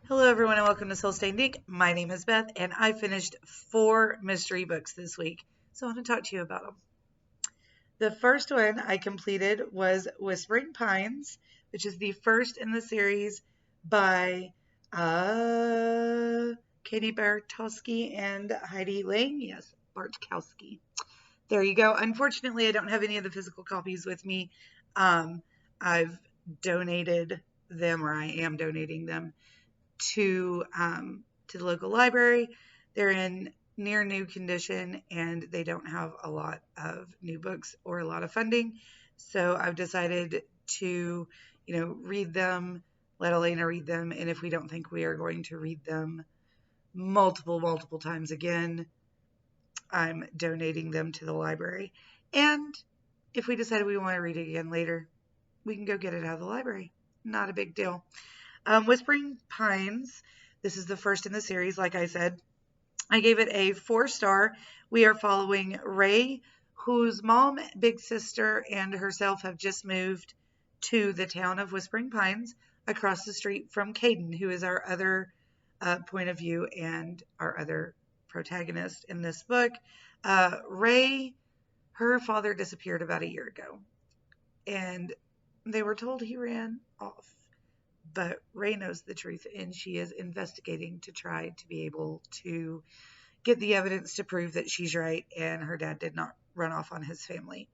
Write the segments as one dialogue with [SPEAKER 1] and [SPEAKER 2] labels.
[SPEAKER 1] Hello, everyone, and welcome to Soul Stained Ink. My name is Beth, and I finished 4 mystery books this week, so I want to talk to you about them. The first one I completed was Whispering Pines, which is the first in the series by Katie Bartowski and Heidi Lang. Yes, Bartkowski. There you go. Unfortunately, I don't have any of the physical copies with me. I've donated them, or I am donating them to the local library. They're in near new condition and they don't have a lot of new books or a lot of funding. So I've decided to, read them, let Elena read them, and if we don't think we are going to read them multiple times again, I'm donating them to the library. And if we decide we want to read it again later, we can go get it out of the library. Not a big deal. Whispering Pines, this is the first in the series, like I said. I gave it a 4-star. We are following Ray, whose mom, big sister, and herself have just moved to the town of Whispering Pines across the street from Caden, who is our other point of view and our other protagonist in this book. Ray, her father disappeared about a year ago, and they were told he ran off. But Ray knows the truth, and she is investigating to try to be able to get the evidence to prove that she's right and her dad did not run off on his family.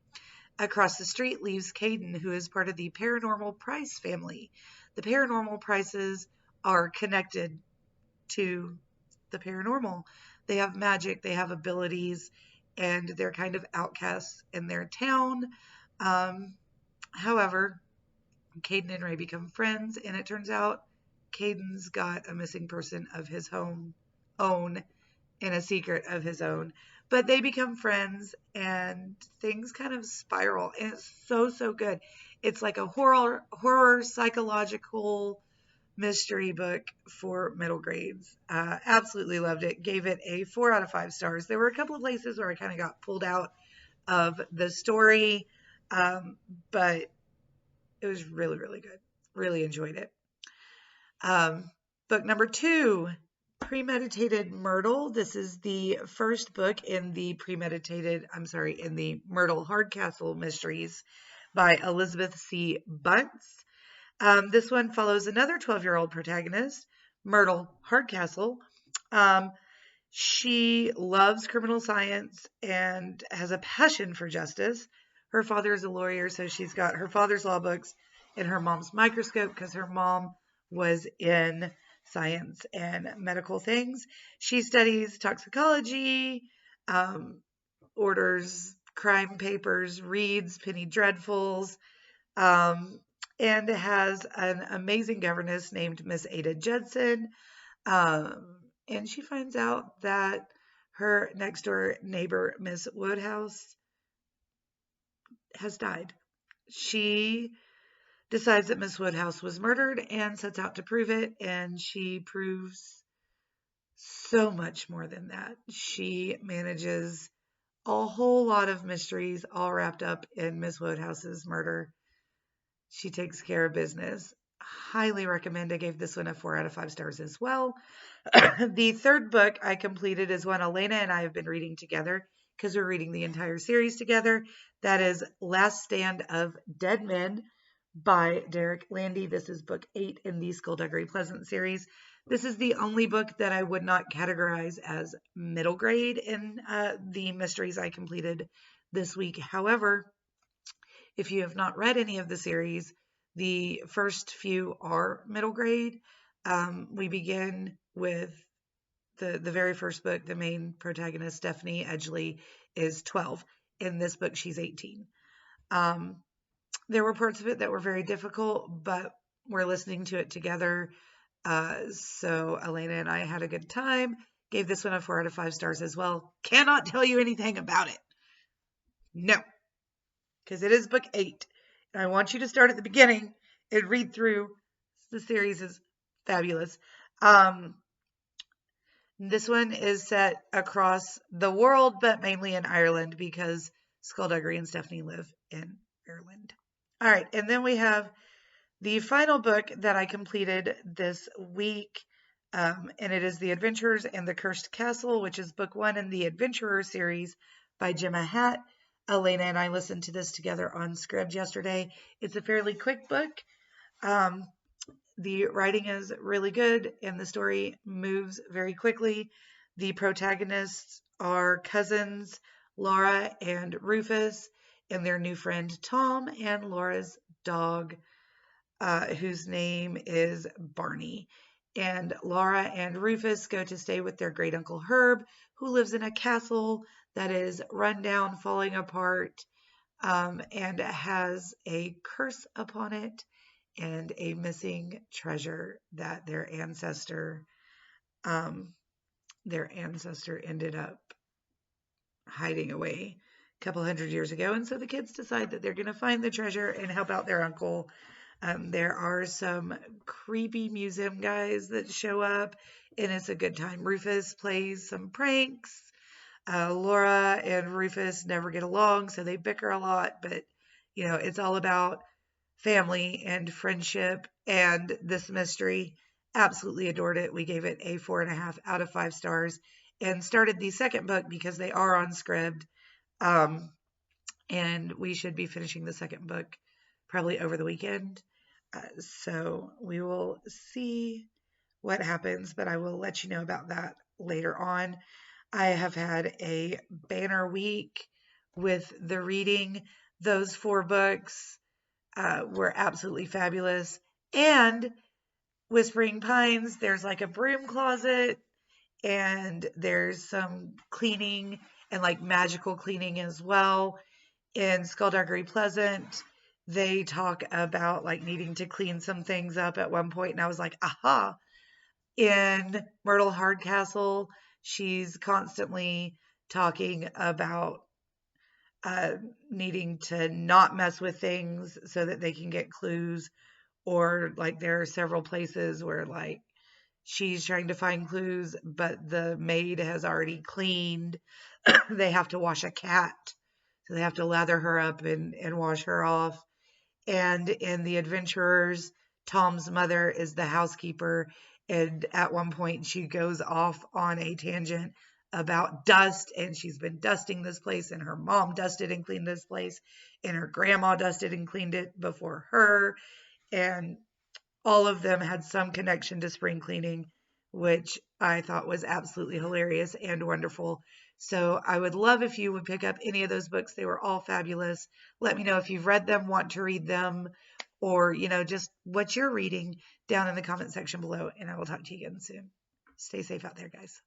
[SPEAKER 1] Across the street leaves Caden, who is part of the Paranormal Price family. The Paranormal Prices are connected to the paranormal. They have magic, they have abilities, and they're kind of outcasts in their town. However, Caden and Ray become friends, and it turns out Caden's got a missing person of his own and a secret of his own. But they become friends, and things kind of spiral, and it's so good. It's like a horror psychological mystery book for middle grades. Absolutely loved it. Gave it a 4 out of 5 stars. There were a couple of places where I kind of got pulled out of the story, but it was really good. Really enjoyed it. Book number 2, Premeditated Myrtle. This is the first book in the in the Myrtle Hardcastle mysteries by Elizabeth C. Bunce. This one follows another 12-year-old protagonist, Myrtle Hardcastle. She loves criminal science and has a passion for justice. Her father is a lawyer, so she's got her father's law books and her mom's microscope because her mom was in science and medical things. She studies toxicology, orders crime papers, reads Penny Dreadfuls, and has an amazing governess named Miss Ada Judson. And she finds out that her next door neighbor, Miss Woodhouse, has died. She decides that Miss Woodhouse was murdered and sets out to prove it, and she proves so much more than that. She manages a whole lot of mysteries all wrapped up in Miss Woodhouse's murder. She takes care of business. Highly recommend. I gave this one a 4 out of 5 stars as well. The third book I completed is one Elena and I have been reading together because we're reading the entire series together. That is Last Stand of Dead Men by Derek Landy. This is book 8 in the Skullduggery Pleasant series. This is the only book that I would not categorize as middle grade in the mysteries I completed this week. However, if you have not read any of the series, the first few are middle grade. We begin with the very first book. The main protagonist, Stephanie Edgley, is 12. In this book, she's 18. There were parts of it that were very difficult, but we're listening to it together. So Elena and I had a good time. Gave this one a 4 out of 5 stars as well. Cannot tell you anything about it. No. Because it is book 8. And I want you to start at the beginning and read through. The series is fabulous. This one is set across the world, but mainly in Ireland because Skullduggery and Stephanie live in Ireland. All right, and then we have the final book that I completed this week And it is The Adventurers and the Cursed Castle, which is book 1 in the Adventurer series by Gemma Hatt. Elena and I listened to this together on Scribd yesterday. It's a fairly quick book. The writing is really good and the story moves very quickly. The protagonists are cousins Laura and Rufus and their new friend Tom and Laura's dog, whose name is Barney. And Laura and Rufus go to stay with their great uncle Herb, who lives in a castle that is run down, falling apart, and has a curse upon it and a missing treasure that their ancestor ended up hiding away a couple hundred years ago. And so the kids decide that they're going to find the treasure and help out their uncle. There are some creepy museum guys that show up, and it's a good time. Rufus plays some pranks. Laura and Rufus never get along, so they bicker a lot, but it's all about family and friendship and this mystery. Absolutely adored it. We gave it a 4.5 out of 5 stars and started the second book because they are on Scribd. And we should be finishing the second book probably over the weekend. So we will see what happens, but I will let you know about that later on. I have had a banner week with the reading. Those 4 books were absolutely fabulous. And Whispering Pines, there's like a broom closet and there's some cleaning and like magical cleaning as well. In Skullduggery Pleasant, they talk about like needing to clean some things up at one point, and I was like, aha. In Myrtle Hardcastle, she's constantly talking about needing to not mess with things so that they can get clues, or like there are several places where like she's trying to find clues, but the maid has already cleaned. They have to wash a cat, so they have to lather her up and wash her off. And in The Adventurers, Tom's mother is the housekeeper, and at one point she goes off on a tangent about dust, and she's been dusting this place, and her mom dusted and cleaned this place, and her grandma dusted and cleaned it before her, and all of them had some connection to spring cleaning, which I thought was absolutely hilarious and wonderful. So I would love if you would pick up any of those books. They were all fabulous. Let me know if you've read them, want to read them, or, just what you're reading down in the comment section below, and I will talk to you again soon. Stay safe out there, guys.